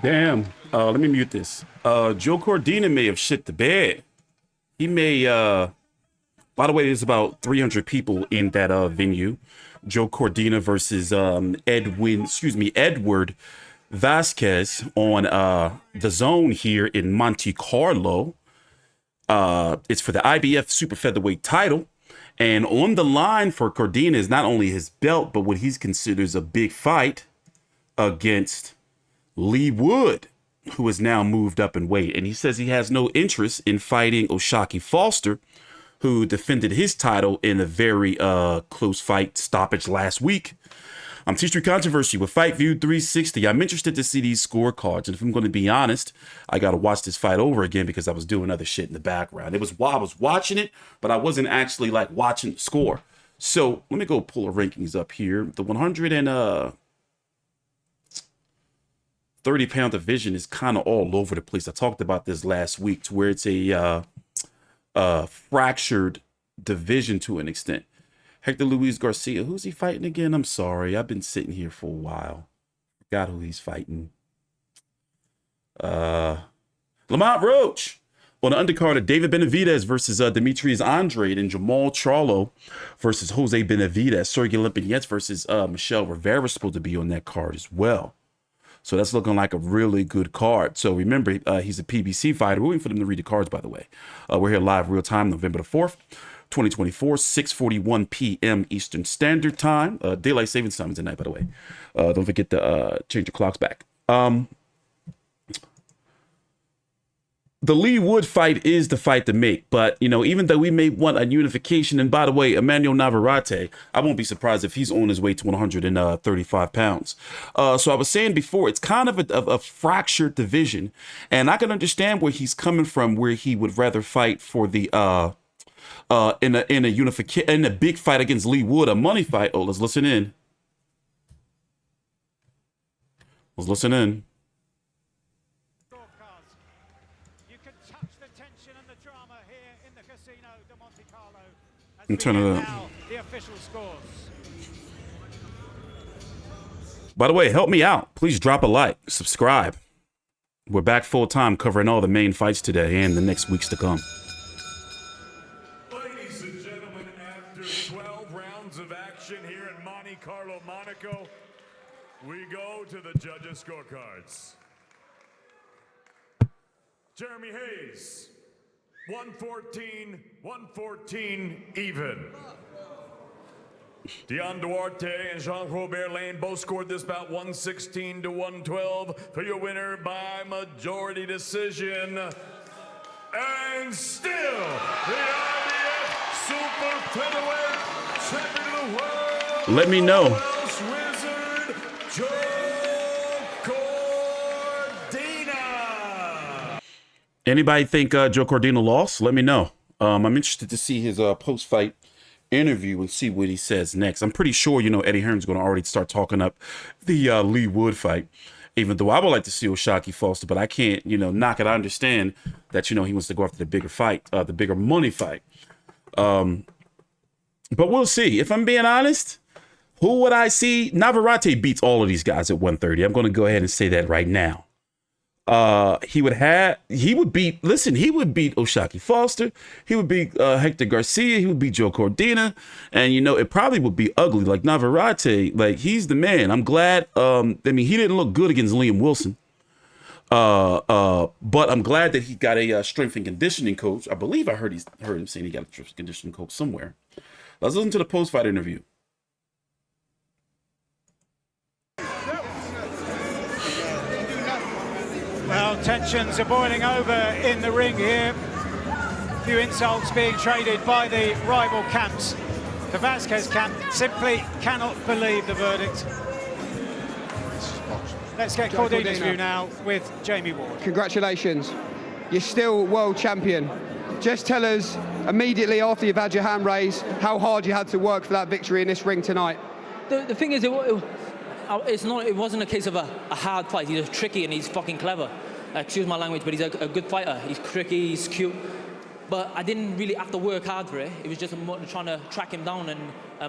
Damn. Let me mute this. Joe Cordina may have shit the bed. He may. By the way, there's about 300 people in that venue. Joe Cordina versus Edward Vazquez on the Zone here in Monte Carlo. It's for the IBF super featherweight title. And on the line for Cordina is not only his belt, but what he considers a big fight against Lee Wood, who has now moved up in weight. And he says he has no interest in fighting O'Shaquie Foster, who defended his title in a very close fight stoppage last week. I'm TstreeT Controversy with Fight View 360. I'm interested to see these scorecards. And if I'm going to be honest, I got to watch this fight over again because I was doing other shit in the background. I was watching it, but I wasn't actually like watching the score. So let me go pull the rankings up here. The 130-pound division is kind of all over the place. I talked about this last week to where it's a fractured division to an extent. Hector Luis Garcia, who's he fighting again? I'm sorry, I've been sitting here for a while. Forgot who he's fighting. Lamont Roach on the undercard of David Benavidez versus Demetrius Andrade, and Jamal Charlo versus Jose Benavidez. Sergey Lipinets versus Michelle Rivera supposed to be on that card as well. So that's looking like a really good card. So remember, he's a PBC fighter. We're waiting for them to read the cards, by the way. We're here live real time, November the 4th, 2024, 6:41 p.m. Eastern Standard Time. Daylight savings time is tonight, by the way. Don't forget to change your clocks back. The Lee Wood fight is the fight to make, but even though we may want a unification, and by the way, Emmanuel Navarrete, I won't be surprised if he's on his way to 135 pounds. So I was saying before, it's kind of a fractured division, and I can understand where he's coming from, where he would rather fight for the in a unification, in a big fight against Lee Wood, a money fight. Oh, let's listen in. Let's listen in. And turn it up. By the way, help me out. Please drop a like, subscribe. We're back full time covering all the main fights today and the next weeks to come. Ladies and gentlemen, after 12 rounds of action here in Monte Carlo, Monaco, we go to the judges' scorecards. Jeremy Hayes, 114 even. Dion Duarte and Jean-Robert Lane both scored this bout 116 to 112 for your winner by majority decision. And still, the IBF Super Featherweight Champion of the World. Let me know. Wizard Joe Cordina. Anybody think Joe Cordina lost? Let me know. I'm interested to see his post-fight interview and see what he says next. I'm pretty sure, Eddie Hearn's going to already start talking up the Lee Wood fight, even though I would like to see O'Shaquie Foster, but I can't, knock it. I understand that, he wants to go after the bigger fight, the bigger money fight. But we'll see. If I'm being honest, who would I see? Navarrete beats all of these guys at 130. I'm going to go ahead and say that right now. He would beat O'Shaquie Foster. He would beat Hector Garcia. He would beat Joe Cordina. And, it probably would be ugly. Like Navarrete, like he's the man. I'm glad. He didn't look good against Liam Wilson. But I'm glad that he got a strength and conditioning coach. I believe I heard him saying he got a strength and conditioning coach somewhere. Let's listen to the post-fight interview. Well, tensions are boiling over in the ring here. A few insults being traded by the rival camps. The Vazquez camp simply cannot believe the verdict. Let's get Cordina's view now with Jamie Ward. Congratulations. You're still world champion. Just tell us immediately after you've had your hand raised how hard you had to work for that victory in this ring tonight. The thing is, it wasn't a case of a hard fight. He's tricky and he's fucking clever. Excuse my language, but he's a good fighter. He's tricky, he's cute. But I didn't really have to work hard for it. It was just trying to track him down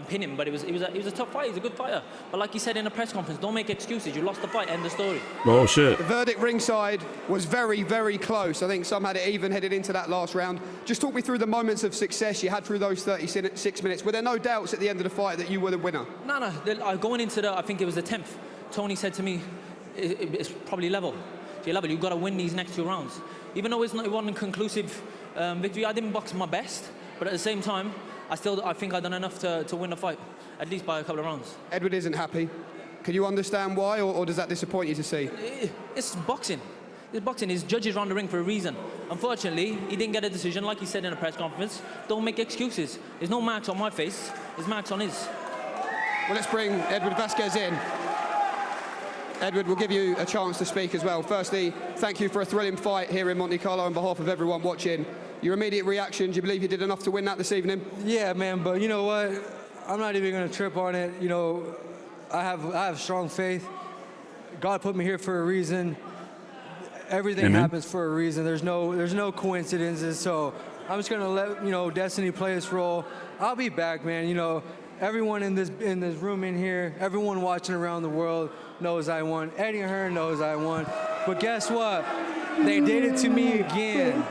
pin him. But it was a tough fight. He's a good fighter. But like he said in a press conference, don't make excuses. You lost the fight. End the story. Oh shit. The verdict ringside was very, very close. I think some had it even headed into that last round. Just talk me through the moments of success you had through those 36 minutes. Were there no doubts at the end of the fight that you were the winner? No. Going into I think it was the 10th, Tony said to me, it's probably level. So you're level. You've got to win these next 2 rounds. Even though it wasn't a conclusive victory, I didn't box my best. But at the same time, I think I've done enough to win the fight, at least by a couple of rounds. Edward isn't happy. Can you understand why, or does that disappoint you to see? It's boxing. It's boxing. His judges around the ring for a reason. Unfortunately, he didn't get a decision, like he said in a press conference. Don't make excuses. There's no marks on my face. There's marks on his. Well, let's bring Edward Vazquez in. Edward, we'll give you a chance to speak as well. Firstly, thank you for a thrilling fight here in Monte Carlo on behalf of everyone watching. Your immediate reaction, do you believe you did enough to win that this evening? Yeah, man, but you know what? I'm not even going to trip on it. You know, I have strong faith. God put me here for a reason. Everything Amen. happens for a reason. There's no coincidences. So I'm just going to let destiny play its role. I'll be back, man. You know, everyone in this room in here, everyone watching around the world knows I won. Eddie Hearn knows I won. But guess what? They did it to me again.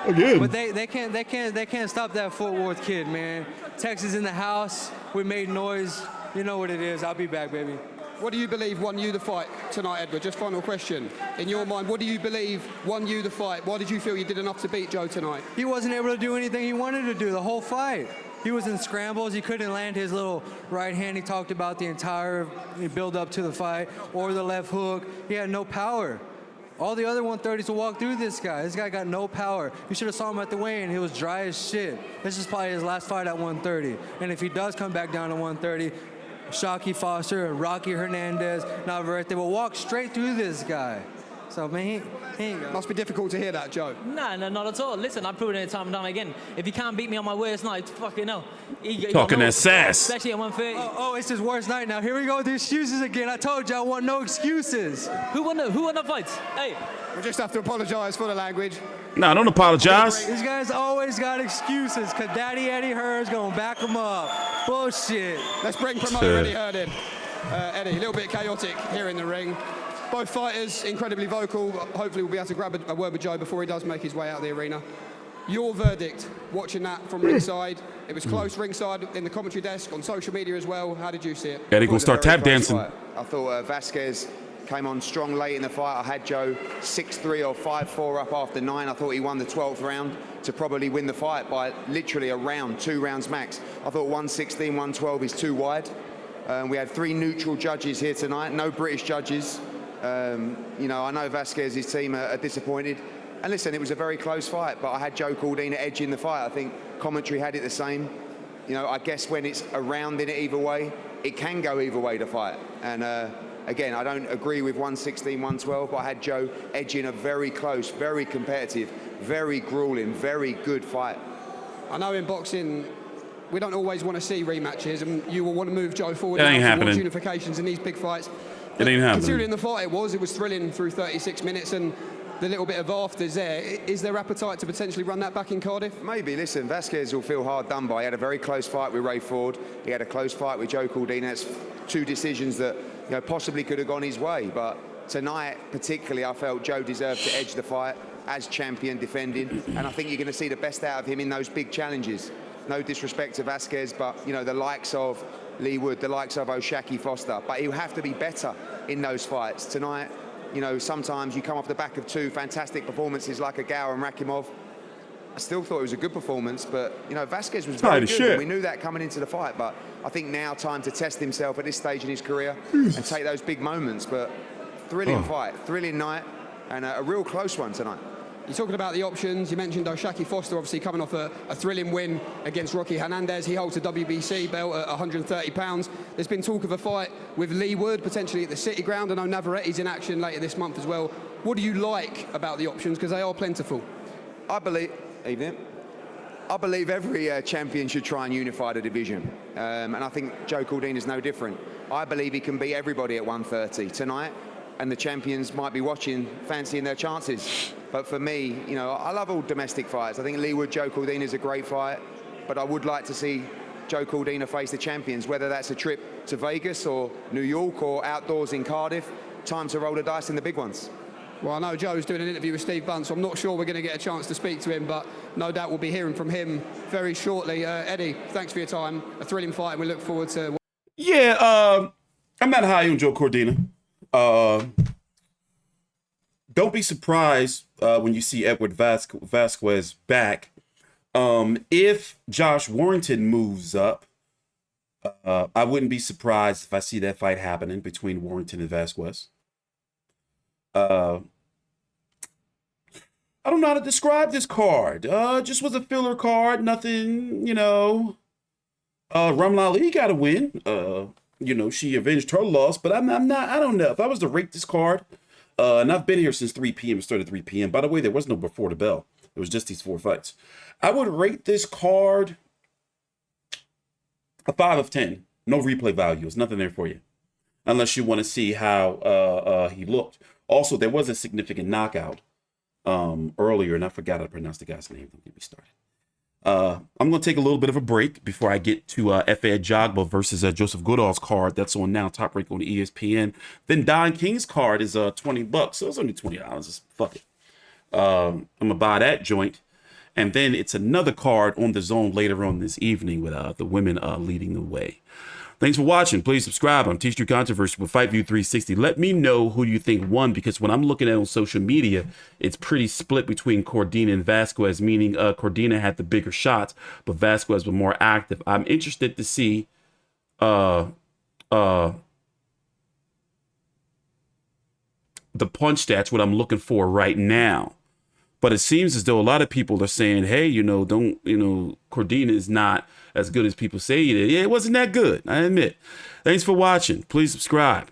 But they can't stop that Fort Worth kid, man. Texas in the house. We made noise. You know what it is. I'll be back, baby. What do you believe won you the fight tonight, Edward? Just final question. In your mind, what do you believe won you the fight? Why did you feel you did enough to beat Joe tonight? He wasn't able to do anything he wanted to do the whole fight. He was in scrambles. He couldn't land his little right hand. He talked about the entire build up to the fight, or the left hook. He had no power. All the other 130s will walk through this guy. This guy got no power. You should have saw him at the weigh-in. He was dry as shit. This is probably his last fight at 130. And if he does come back down to 130, Shockey Foster, Rocky Hernandez, Navarrete will walk straight through this guy. So, man, he ain't got. Must be difficult to hear that, Joe. No, not at all. Listen, I've proven it time and time again. If he can't beat me on my worst night, fucking hell. Talking that sass. Especially at 130. Oh, it's his worst night now. Here we go with the excuses again. I told you I want no excuses. Who won the fights? Hey. We'll just have to apologise for the language. No, don't apologize. These guys always got excuses, because Daddy Eddie Hearn's going to back them up. Bullshit. Let's bring promoter Eddie Hearn in. Eddie, a little bit chaotic here in the ring. Both fighters incredibly vocal. Hopefully we'll be able to grab a word with Joe before he does make his way out of the arena. Your verdict, watching that from ringside, it was close ringside, in the commentary desk, on social media as well. How did you see it? Eddie gonna start tap dancing. I thought Vazquez came on strong late in the fight. I had Joe 6-3 or 5-4 up after 9. I thought he won the 12th round to probably win the fight by literally a round, 2 rounds max. I thought 116, 112 is too wide. We had 3 neutral judges here tonight, no British judges. You know, I know Vazquez's team are disappointed. And listen, it was a very close fight, but I had Joe Cordina edging the fight. I think commentary had it the same. You know, I guess when it's a round in it either way, it can go either way to fight. And again, I don't agree with 116, 112, but I had Joe edging a very close, very competitive, very grueling, very good fight. I know in boxing, we don't always want to see rematches, and you will want to move Joe forward It ain't now towards happening. unifications in these big fights. It ain't happening. Considering the fight it was thrilling through 36 minutes, and the little bit of afters there. Is there appetite to potentially run that back in Cardiff? Maybe. Listen, Vazquez will feel hard done by. He had a very close fight with Ray Ford. He had a close fight with Joe Cordina. That's 2 decisions that possibly could have gone his way. But tonight, particularly, I felt Joe deserved to edge the fight as champion defending. And I think you're going to see the best out of him in those big challenges. No disrespect to Vazquez, but the likes of Lee Wood, the likes of Shockey Foster. But he'll have to be better in those fights. Tonight, sometimes you come off the back of 2 fantastic performances like a Gower and Rakimov. I still thought it was a good performance, but, Vazquez was very good. And we knew that coming into the fight, but I think now time to test himself at this stage in his career and take those big moments. But thrilling fight, thrilling night, and a real close one tonight. You're talking about the options. You mentioned Shockey Foster, obviously coming off a thrilling win against Rocky Hernandez. He holds a WBC belt at 130 pounds. There's been talk of a fight with Lee Wood, potentially at the City Ground. I know Navarrete's in action later this month as well. What do you like about the options? Because they are plentiful. I believe every champion should try and unify the division. And I think Joe Cordina is no different. I believe he can beat everybody at 130 tonight. And the champions might be watching, fancying their chances. But for me, I love all domestic fights. I think Lee Wood, Joe Cordina is a great fight. But I would like to see Joe Cordina face the champions, whether that's a trip to Vegas or New York or outdoors in Cardiff. Time to roll the dice in the big ones. Well, I know Joe's doing an interview with Steve Bunce, so I'm not sure we're going to get a chance to speak to him, but no doubt we'll be hearing from him very shortly. Eddie, thanks for your time. A thrilling fight, and we look forward to... Yeah, I'm not high on Joe Cordina. Don't be surprised when you see Edward Vazquez back. If Josh Warrington moves up, I wouldn't be surprised if I see that fight happening between Warrington and Vazquez. I don't know how to describe this card. Just was a filler card. Nothing, Ramla Ali got to win. She avenged her loss, but I'm not, I don't know. If I was to rate this card, and I've been here since 3 p.m. It started 3 p.m. By the way, there was no before the bell. It was just these 4 fights. I would rate this card a 5 of 10. No replay value. There's nothing there for you. Unless you want to see how he looked. Also, there was a significant knockout earlier, and I forgot how to pronounce the guy's name. Don't get me started. I'm going to take a little bit of a break before I get to F.A. Jogba versus Joseph Goodall's card. That's on now, Top Rank on ESPN. Then Don King's card is $20, so it's only $20. Just fuck it. I'm going to buy that joint. And then it's another card on the zone later on this evening with the women leading the way. Thanks for watching. Please subscribe. I'm TstreeT Controversy with Fight View 360. Let me know who you think won, because when I'm looking at it on social media, it's pretty split between Cordina and Vazquez, meaning Cordina had the bigger shots, but Vazquez was more active. I'm interested to see the punch stats, what I'm looking for right now. But it seems as though a lot of people are saying, hey, Cordina is not as good as people say it is. Yeah, it wasn't that good, I admit. Thanks for watching. Please subscribe.